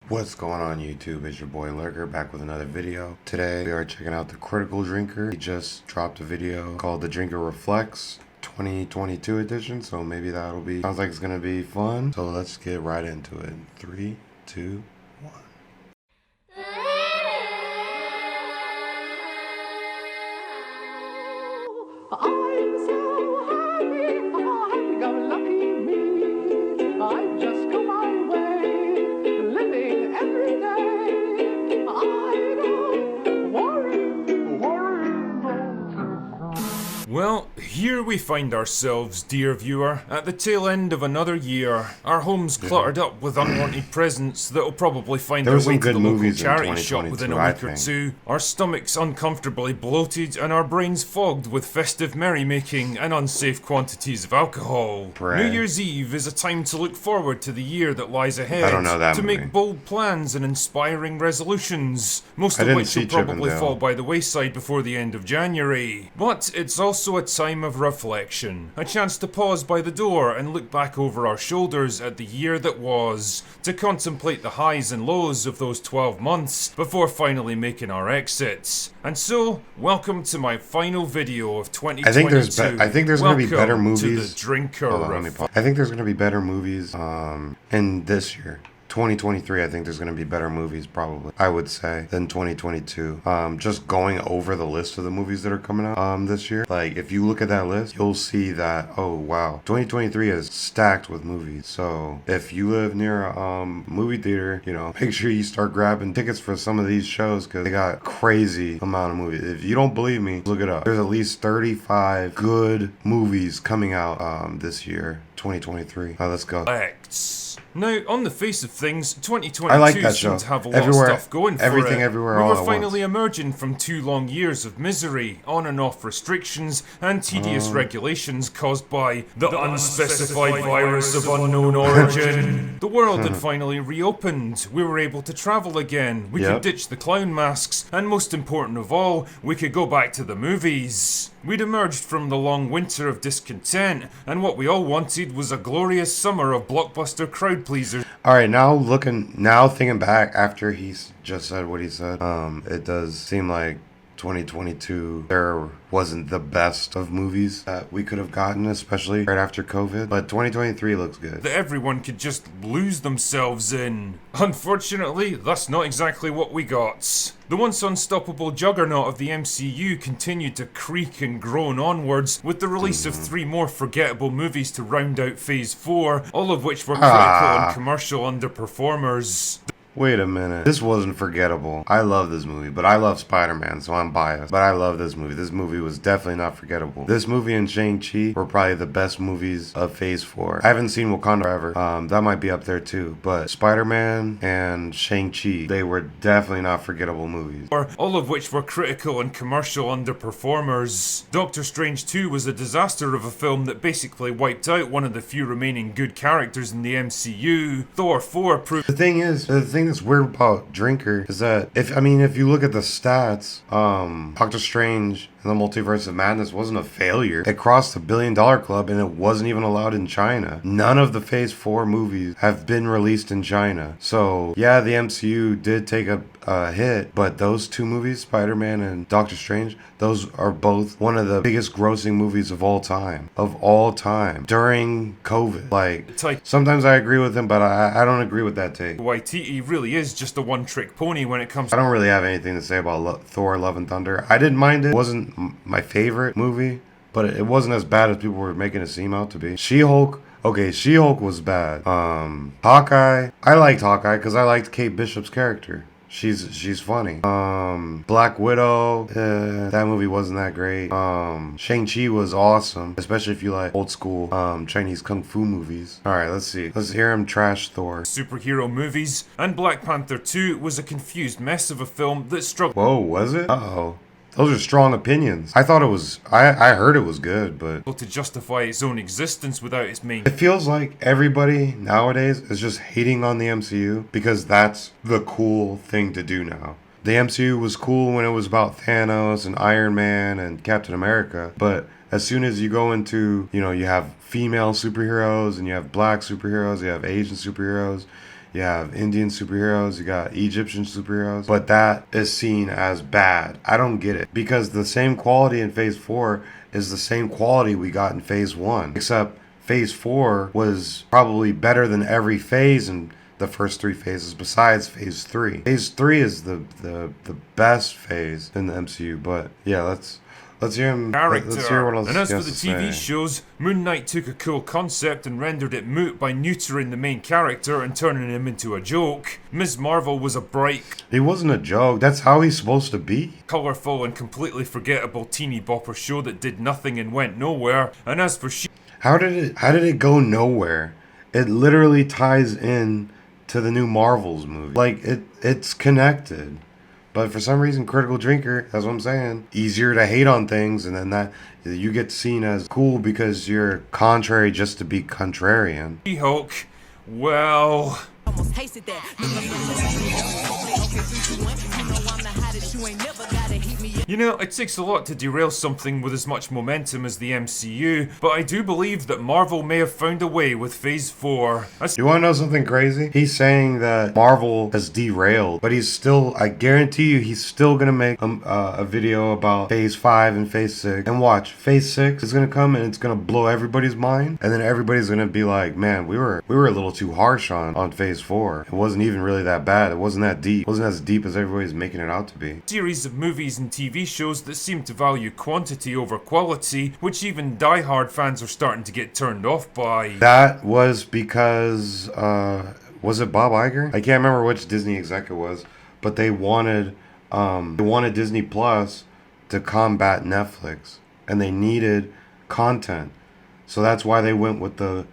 What's going on YouTube? It's your boy Lurker back with another video. Today we are checking out the Critical Drinker. He just dropped a video called The Drinker Reflects 2022 edition, so maybe that'll be, sounds like it's gonna be fun. So let's get right into it. 3, 2, 1. I'm so happy, happy-go-lucky me. I've just come my way, living every day. I don't worry. Well, here we find ourselves, dear viewer, at the tail end of another year. Our homes cluttered up with unwanted presents that'll probably find There their were some way to good the local movies in charity shop within 2022, a I week or think. two. Our stomachs uncomfortably bloated and our brains fogged with festive merrymaking and unsafe quantities of alcohol. Right. New Year's Eve is a time to look forward to the year that lies ahead. I don't know that to movie. make bold plans and inspiring resolutions, most I of didn't which see will Chip and probably Dale. fall by the wayside before the end of January. But it's also a time of reflection, a chance to pause by the door and look back over our shoulders at the year that was, to contemplate the highs and lows of those 12 months before finally making our exits. And so, welcome to my final video of 2022. I think there's gonna be better Welcome movies. to the Drinker Hold on, let me pause. I think there's gonna be better movies in this year. 2023, I think there's going to be better movies, probably, I would say, than 2022. Just going over the list of the movies that are coming out this year. Like, if you look at that list, you'll see that, oh, wow. 2023 is stacked with movies. So, if you live near a movie theater, you know, make sure you start grabbing tickets for some of these shows because they got crazy amount of movies. If you don't believe me, look it up. There's at least 35 good movies coming out this year, 2023. Let's go. Acts. Now, on the face of things, 2022 I like that seemed show. to have a lot Everywhere- of stuff going for everything it. everywhere We all were at finally emerging from 2 long years of misery, on and off restrictions, and tedious regulations caused by the unspecified virus of unknown origin. The world had finally reopened. We were able to travel again. We Yep. could ditch the clown masks, and most important of all, we could go back to the movies. We'd emerged from the long winter of discontent, and what we all wanted was a glorious summer of blockbuster crowd pleasers. All right, now thinking back after he's just said what he said, it does seem like 2022 there wasn't the best of movies that we could have gotten, especially right after COVID. But 2023 looks good. that everyone could just lose themselves in. Unfortunately, that's not exactly what we got. The once unstoppable juggernaut of the MCU continued to creak and groan onwards with the release of 3 more forgettable movies to round out Phase 4, all of which were critical and commercial underperformers. Wait a minute. This wasn't forgettable. I love this movie, but I love Spider-Man, so I'm biased. But I love this movie. This movie was definitely not forgettable. This movie and Shang-Chi were probably the best movies of Phase 4. I haven't seen Wakanda Forever. That might be up there too. But Spider-Man and Shang-Chi, they were definitely not forgettable movies. All of which were critical and commercial underperformers. Doctor Strange 2 was a disaster of a film that basically wiped out one of the few remaining good characters in the MCU. Thor 4 proved The thing that's weird about Drinker is that if you look at the stats, Doctor Strange and the Multiverse of Madness wasn't a failure. It crossed the $1 billion club and it wasn't even allowed in China. None of the Phase 4 movies have been released in China. So yeah, the MCU did take a hit, but those 2 movies, Spider-Man and Doctor Strange, those are both one of the biggest grossing movies of all time. During COVID. Like, sometimes I agree with him, but I don't agree with that take. Waititi really is just a one-trick pony when it comes I don't really have anything to say about Thor: Love and Thunder. I didn't mind it. It wasn't my favorite movie, but it wasn't as bad as people were making it seem out to be. She-Hulk was bad. Hawkeye, I liked Hawkeye because I liked Kate Bishop's character. She's funny. Black Widow, that movie wasn't that great. Shang-Chi was awesome, especially if you like old school Chinese kung fu movies. Alright, let's see. Let's hear him trash Thor. superhero movies, and Black Panther 2 was a confused mess of a film that struggled Whoa, was it? Uh-oh. Those are strong opinions. I thought it was, I heard it was good, but to justify its own existence without its main it feels like everybody nowadays is just hating on the MCU because that's the cool thing to do now. The MCU was cool when it was about Thanos and Iron Man and Captain America, but as soon as you go into, you have female superheroes and you have black superheroes, you have Asian superheroes, You have Indian superheroes, you got Egyptian superheroes, but that is seen as bad. I don't get it, because the same quality in Phase 4 is the same quality we got in Phase 1, except Phase 4 was probably better than every phase in the first 3 phases besides Phase 3. Phase 3 is the best phase in the MCU, but yeah, let's hear him. Character. Let's hear what else And as he for has the to TV say. shows, Moon Knight took a cool concept and rendered it moot by neutering the main character and turning him into a joke. Ms. Marvel was a bright, He wasn't a joke. That's how he's supposed to be. colourful and completely forgettable teeny bopper show that did nothing and went nowhere. And as for How did it go nowhere? It literally ties in to the new Marvels movie. Like it's connected. But for some reason, Critical Drinker, that's what I'm saying, easier to hate on things, and then that you get seen as cool because you're contrary just to be contrarian. She-Hulk, well, Almost tasted that. you know, it takes a lot to derail something with as much momentum as the MCU, but I do believe that Marvel may have found a way with Phase 4. You want to know something crazy? He's saying that Marvel has derailed, but he's still, I guarantee you, he's still going to make a video about Phase 5 and Phase 6. And watch, Phase 6 is going to come and it's going to blow everybody's mind. And then everybody's going to be like, man, we were a little too harsh on Phase 4. It wasn't even really that bad. It wasn't that deep. It wasn't as deep as everybody's making it out to be. Series of movies and TV shows that seem to value quantity over quality, which even die-hard fans are starting to get turned off by. That was because, was it Bob Iger? I can't remember which Disney exec it was, but they wanted Disney Plus to combat Netflix, and they needed content. So that's why they went with the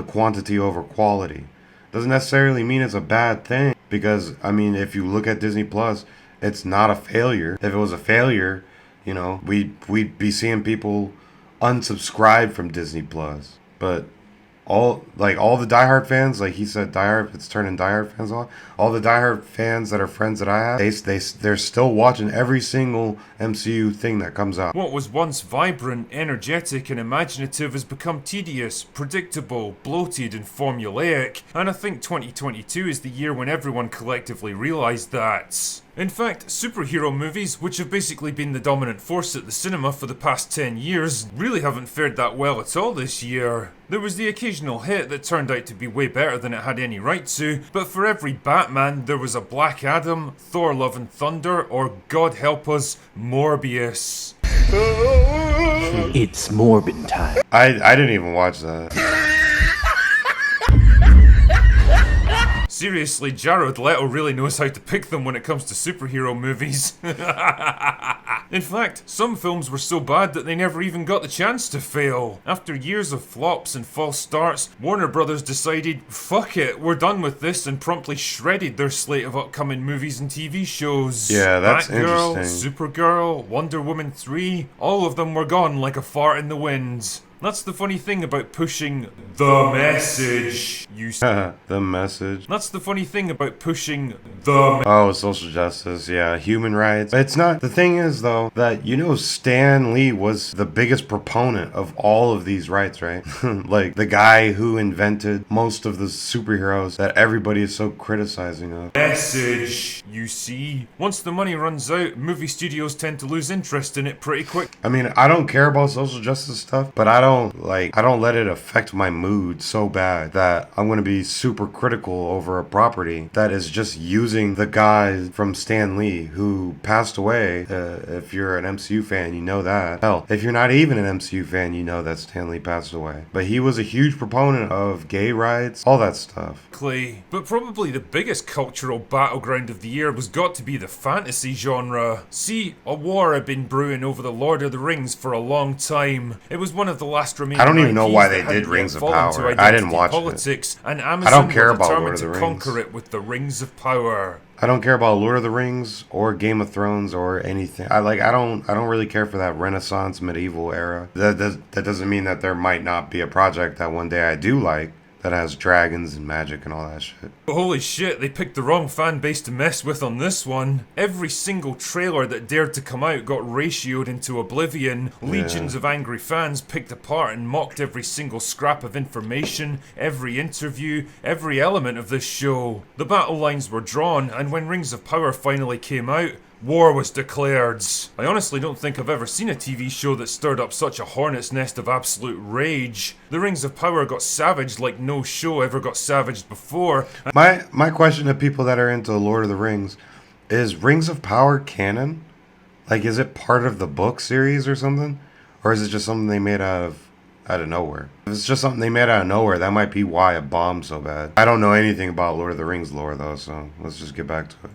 quantity over quality. Doesn't necessarily mean it's a bad thing, because, I mean, if you look at Disney Plus, it's not a failure. If it was a failure, you know, we'd be seeing people unsubscribe from Disney Plus. But all the diehard fans, like he said, it's turning diehard fans on. All the diehard fans that are friends that I have, they're still watching every single MCU thing that comes out. What was once vibrant, energetic, and imaginative has become tedious, predictable, bloated, and formulaic. And I think 2022 is the year when everyone collectively realised that. In fact, superhero movies, which have basically been the dominant force at the cinema for the past 10 years, really haven't fared that well at all this year. There was the occasional hit that turned out to be way better than it had any right to, but for every Batman, there was a Black Adam, Thor Love and Thunder, or God help us, Morbius. It's Morbin time. I didn't even watch that. Seriously, Jared Leto really knows how to pick them when it comes to superhero movies. In fact, some films were so bad that they never even got the chance to fail. After years of flops and false starts, Warner Brothers decided, fuck it, we're done with this, and promptly shredded their slate of upcoming movies and TV shows. Yeah, that's Batgirl, interesting. Supergirl, Wonder Woman 3, all of them were gone like a fart in the wind. That's the funny thing about pushing the message. The message. That's the funny thing about pushing the Oh, social justice, yeah, human rights. It's not. The thing is, though, that, you know, Stan Lee was the biggest proponent of all of these rights, right? Like, the guy who invented most of the superheroes that everybody is so criticizing of. message. You see, once the money runs out, movie studios tend to lose interest in it pretty quick. I mean, I don't care about social justice stuff, but I don't let it affect my mood so bad that I'm going to be super critical over a property that is just using the guy from Stan Lee who passed away. If you're an MCU fan, you know that. Hell, if you're not even an MCU fan, you know that Stan Lee passed away. But he was a huge proponent of gay rights, all that stuff. But probably the biggest cultural battleground of the year was got to be the fantasy genre. See, a war had been brewing over the Lord of the Rings for a long time. It was one of the last remaining I don't even know IPs why that they hadn't did yet Rings of fallen to Power. I identity didn't watch politics, and I Amazon don't care were about Lord determined of to the conquer Rings. it with the Rings of Power. I don't care about Lord of the Rings or Game of Thrones or anything. I don't really care for that Renaissance medieval era. That doesn't mean that there might not be a project that one day I do like. that has dragons and magic and all that shit. But holy shit, they picked the wrong fan base to mess with on this one. Every single trailer that dared to come out got ratioed into oblivion. Legions of angry fans picked apart and mocked every single scrap of information, every interview, every element of this show. The battle lines were drawn, and when Rings of Power finally came out, war was declared. I honestly don't think I've ever seen a TV show that stirred up such a hornet's nest of absolute rage. The Rings of Power got savaged like no show ever got savaged before. My question to people that are into Lord of the Rings is Rings of Power canon? Like, is it part of the book series or something? Or is it just something they made out of nowhere? If it's just something they made out of nowhere, that might be why it bombed so bad. I don't know anything about Lord of the Rings lore though, so let's just get back to it.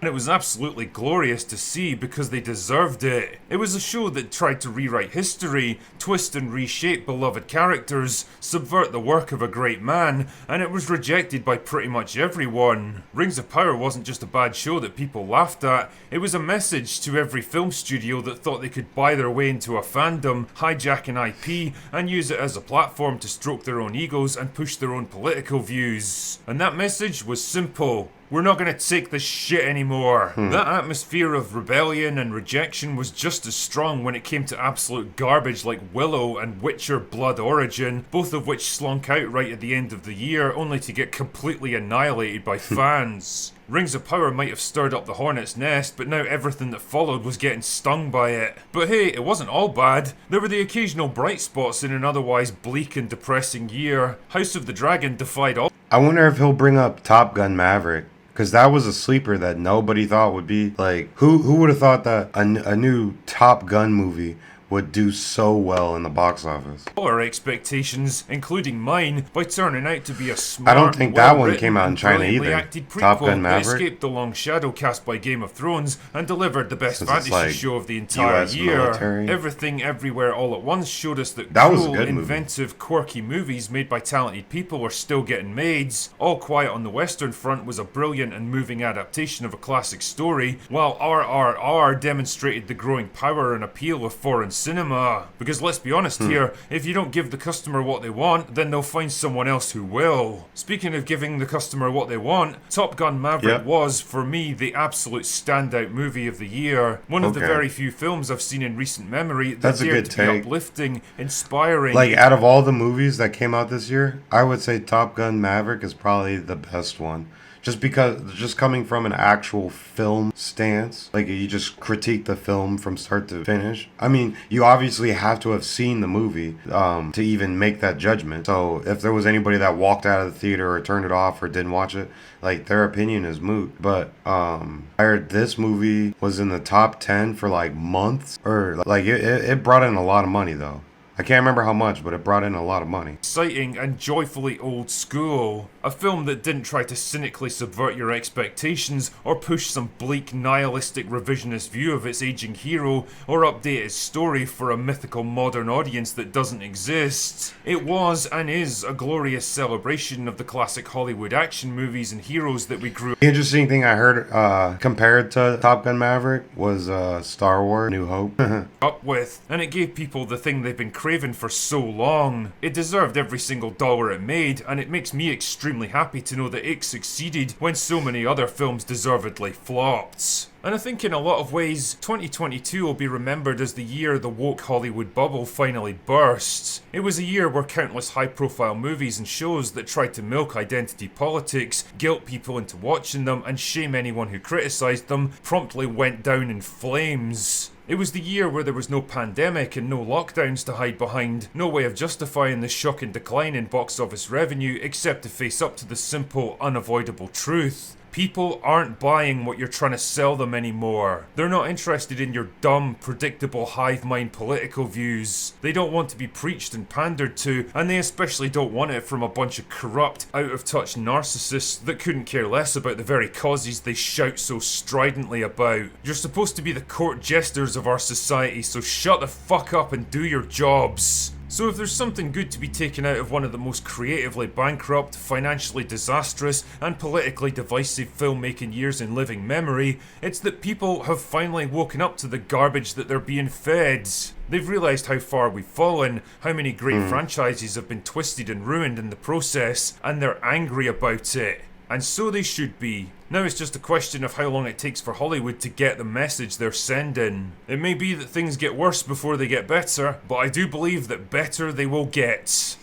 And it was absolutely glorious to see because they deserved it. It was a show that tried to rewrite history, twist and reshape beloved characters, subvert the work of a great man, and it was rejected by pretty much everyone. Rings of Power wasn't just a bad show that people laughed at, it was a message to every film studio that thought they could buy their way into a fandom, hijack an IP, and use it as a platform to stroke their own egos and push their own political views. And that message was simple. We're not gonna take this shit anymore. That atmosphere of rebellion and rejection was just as strong when it came to absolute garbage like Willow and Witcher Blood Origin, both of which slunk out right at the end of the year, only to get completely annihilated by fans. Rings of Power might have stirred up the hornet's nest, but now everything that followed was getting stung by it. But hey, it wasn't all bad. There were the occasional bright spots in an otherwise bleak and depressing year. House of the Dragon defied all. I wonder if he'll bring up Top Gun Maverick. Because that was a sleeper that nobody thought would be, like, who would have thought that a new Top Gun movie would do so well in the box office? Our expectations, including mine, by turning out to be a smart, I don't think that one well-written came out in and China brilliantly either. acted prequel Top Gun that Maverick? escaped the long shadow cast by Game of Thrones and delivered the best Since it's fantasy like show of the entire US year. military. Everything Everywhere All at Once showed us that That was a cool, good movie. inventive, quirky movies made by talented people are still getting made. All Quiet on the Western Front was a brilliant and moving adaptation of a classic story, while RRR demonstrated the growing power and appeal of foreign cinema. Because let's be honest here, if you don't give the customer what they want, then they'll find someone else who will. Speaking of giving the customer what they want, Top Gun Maverick Yep. was, for me, the absolute standout movie of the year. One of the Okay. very few films I've seen in recent memory that That's a dared good to be take. uplifting, inspiring. Like, out of all the movies that came out this year, I would say Top Gun Maverick is probably the best one. Just coming from an actual film stance, like you just critique the film from start to finish. I mean, you obviously have to have seen the movie to even make that judgment. So if there was anybody that walked out of the theater or turned it off or didn't watch it, like their opinion is moot. But I heard this movie was in the top 10 for like months, or like it brought in a lot of money though. I can't remember how much, but it brought in a lot of money. Exciting and joyfully old school. A film that didn't try to cynically subvert your expectations or push some bleak nihilistic revisionist view of its aging hero or update its story for a mythical modern audience that doesn't exist. It was and is a glorious celebration of the classic Hollywood action movies and heroes that we grew The interesting thing I heard compared to Top Gun Maverick was Star Wars New Hope. up with, and it gave people the thing they've been craving for so long. It deserved every single dollar it made, and it makes me extremely happy to know that it succeeded when so many other films deservedly flopped. And I think in a lot of ways, 2022 will be remembered as the year the woke Hollywood bubble finally burst. It was a year where countless high-profile movies and shows that tried to milk identity politics, guilt people into watching them, and shame anyone who criticised them, promptly went down in flames. It was the year where there was no pandemic and no lockdowns to hide behind, no way of justifying the shocking decline in box office revenue except to face up to the simple, unavoidable truth. People aren't buying what you're trying to sell them anymore. They're not interested in your dumb, predictable hive mind political views. They don't want to be preached and pandered to, and they especially don't want it from a bunch of corrupt, out-of-touch narcissists that couldn't care less about the very causes they shout so stridently about. You're supposed to be the court jesters of our society, so shut the fuck up and do your jobs. So if there's something good to be taken out of one of the most creatively bankrupt, financially disastrous, and politically divisive filmmaking years in living memory, it's that people have finally woken up to the garbage that they're being fed. They've realised how far we've fallen, how many great franchises have been twisted and ruined in the process, and they're angry about it. And so they should be. Now it's just a question of how long it takes for Hollywood to get the message they're sending. It may be that things get worse before they get better, but I do believe that better they will get.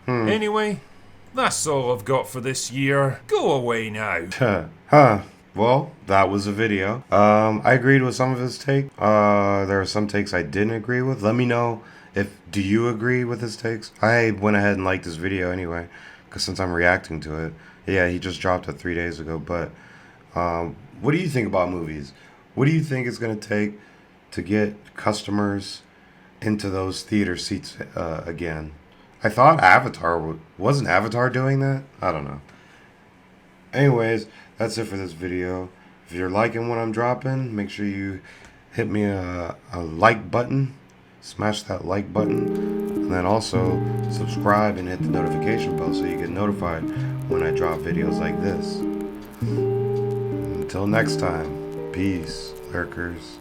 Anyway, that's all I've got for this year. Go away now. Well, that was a video. I agreed with some of his take. There are some takes I didn't agree with. Let me know do you agree with his takes? I went ahead and liked this video anyway, because since I'm reacting to it. Yeah, he just dropped it 3 days ago. But what do you think about movies? What do you think it's going to take to get customers into those theater seats again? I thought wasn't Avatar doing that? I don't know. Anyways, that's it for this video. If you're liking what I'm dropping, make sure you hit me a like button. Smash that like button. And then also subscribe and hit the notification bell so you get notified when I drop videos like this. Until next time, peace, lurkers.